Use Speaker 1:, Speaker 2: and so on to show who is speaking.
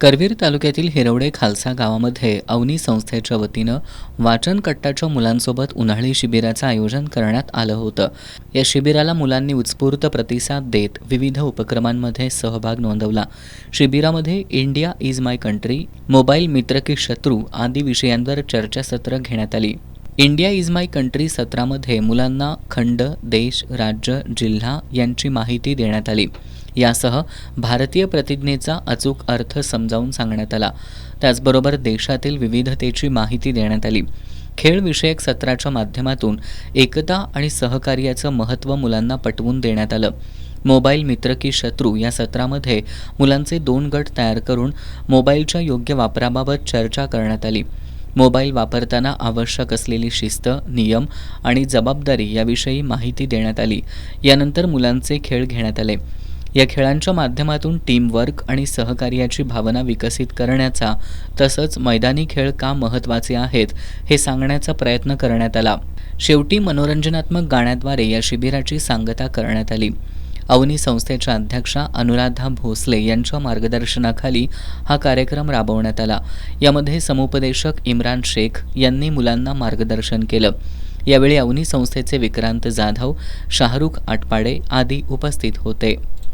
Speaker 1: करवीर तालुक्यातील हिरवडे खालसा गावामध्ये अवनी संस्थेच्या वतीनं वाचन कट्टाच्या मुलांसोबत उन्हाळी शिबिराचं आयोजन करण्यात आलं होतं. या शिबिराला मुलांनी उत्स्फूर्त प्रतिसाद देत विविध उपक्रमांमध्ये सहभाग नोंदवला. शिबिरामध्ये India is my country, mobile मित्र की शत्रू आदी विषयांवर चर्चासत्र घेण्यात आली. इंडिया इज माय कंट्री सत्रामध्ये मुलांना खंड, देश, राज्य, जिल्हा यांची माहिती देण्यात आली. यासह भारतीय प्रतिज्ञेचा अचूक अर्थ समजावून सांगण्यात आला. त्याचबरोबर देशातील विविधतेची माहिती देण्यात आली. खेळविषयक सत्राच्या माध्यमातून एकता आणि सहकार्याचं महत्त्व मुलांना पटवून देण्यात आलं. मोबाईल मित्र की शत्रू या सत्रामध्ये मुलांचे 2 गट तयार करून मोबाईलच्या योग्य वापराबाबत चर्चा करण्यात आली. मोबाईल वापरताना आवश्यक असलेली शिस्त, नियम आणि जबाबदारी याविषयी माहिती देण्यात आली. यानंतर मुलांचे खेळ घेण्यात आले. या खेळांच्या माध्यमातून टीमवर्क आणि सहकार्याची भावना विकसित करण्याचा तसंच मैदानी खेळ का महत्त्वाचे आहेत हे सांगण्याचा प्रयत्न करण्यात आला. शेवटी मनोरंजनात्मक गाण्याद्वारे या शिबिराची सांगता करण्यात आली. अवनी संस्थेच्या अध्यक्षा अनुराधा भोसले यांच्या मार्गदर्शनाखाली हा कार्यक्रम राबवण्यात आला. यामध्ये समुपदेशक इम्रान शेख यांनी मुलांना मार्गदर्शन केलं. यावेळी अवनी संस्थेचे विक्रांत जाधव, शाहरुख आटपाडे आदी उपस्थित होते.